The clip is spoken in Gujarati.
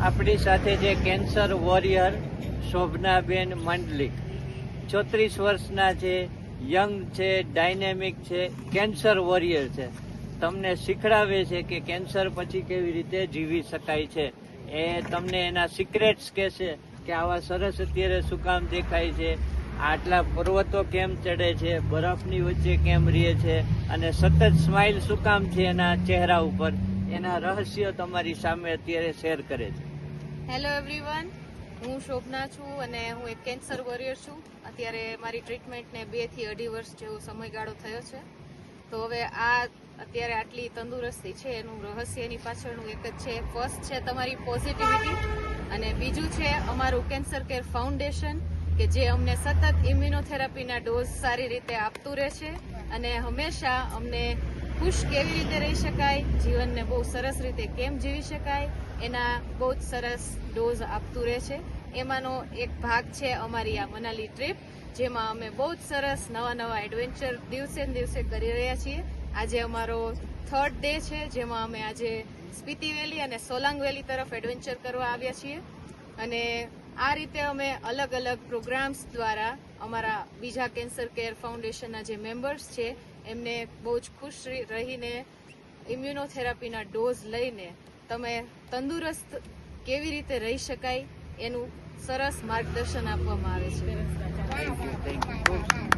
આપણી સાથે છે કેન્સર વોરિયર શોભનાબેન મંડલિક. 34 વર્ષના છે, યંગ છે, ડાયનેમિક છે, કેન્સર વોરિયર છે. તમને શીખડાવે છે કે કેન્સર પછી કેવી રીતે જીવી શકાય છે. એ તમને એના સિક્રેટ્સ કહેશે કે આવા સરસ અત્યારે શું કામ દેખાય છે, આટલા પર્વતો કેમ ચડે છે, બરફની વચ્ચે કેમ રહે છે, અને સતત સ્માઇલ શું કામ છે એના ચહેરા ઉપર, એના રહસ્ય તમારી સામે અત્યારે શેર કરે છે. હેલો એવરીવન, હું શોભના છું અને હું એક કેન્સર વોરિયર છું. અત્યારે મારી ટ્રીટમેન્ટને 2 થી 2.5 વર્ષ જેવો સમયગાળો થયો છે. તો હવે આ અત્યારે આટલી તંદુરસ્તી છે એનું રહસ્ય એની પાછળનું એક જ છે. ફર્સ્ટ છે તમારી પોઝિટિવિટી અને બીજું છે અમારું કેન્સર કેર ફાઉન્ડેશન કે જે અમને સતત ઇમ્યુનોથેરાપીના ડોઝ સારી રીતે આપતું રહે છે અને હંમેશા અમને ખુશ કેવી રીતે રહી શકાય, જીવનને બહુ સરસ રીતે કેમ જીવી શકાય એના બહુ જ સરસ ડોઝ આપતું રહે છે. એમાંનો એક ભાગ છે અમારી આ મનાલી ટ્રીપ, જેમાં અમે બહુ જ સરસ નવા એડવેન્ચર દિવસે ને દિવસે કરી રહ્યા છીએ. આજે અમારો 3rd ડે છે, જેમાં અમે આજે સ્પીતિ વેલી અને સોલાંગ વેલી તરફ એડવેન્ચર કરવા આવ્યા છીએ. અને આ રીતે અમે અલગ અલગ પ્રોગ્રામ્સ દ્વારા અમારા બીજા કેન્સર કેર ફાઉન્ડેશનના જે મેમ્બર્સ છે એમને બહુ જ ખુશ રહીને ઇમ્યુનોથેરાપીના ડોઝ લઈને તમે તંદુરસ્ત કેવી રીતે રહી શકાય એનું સરસ માર્ગદર્શન આપવામાં આવે છે. Thank you.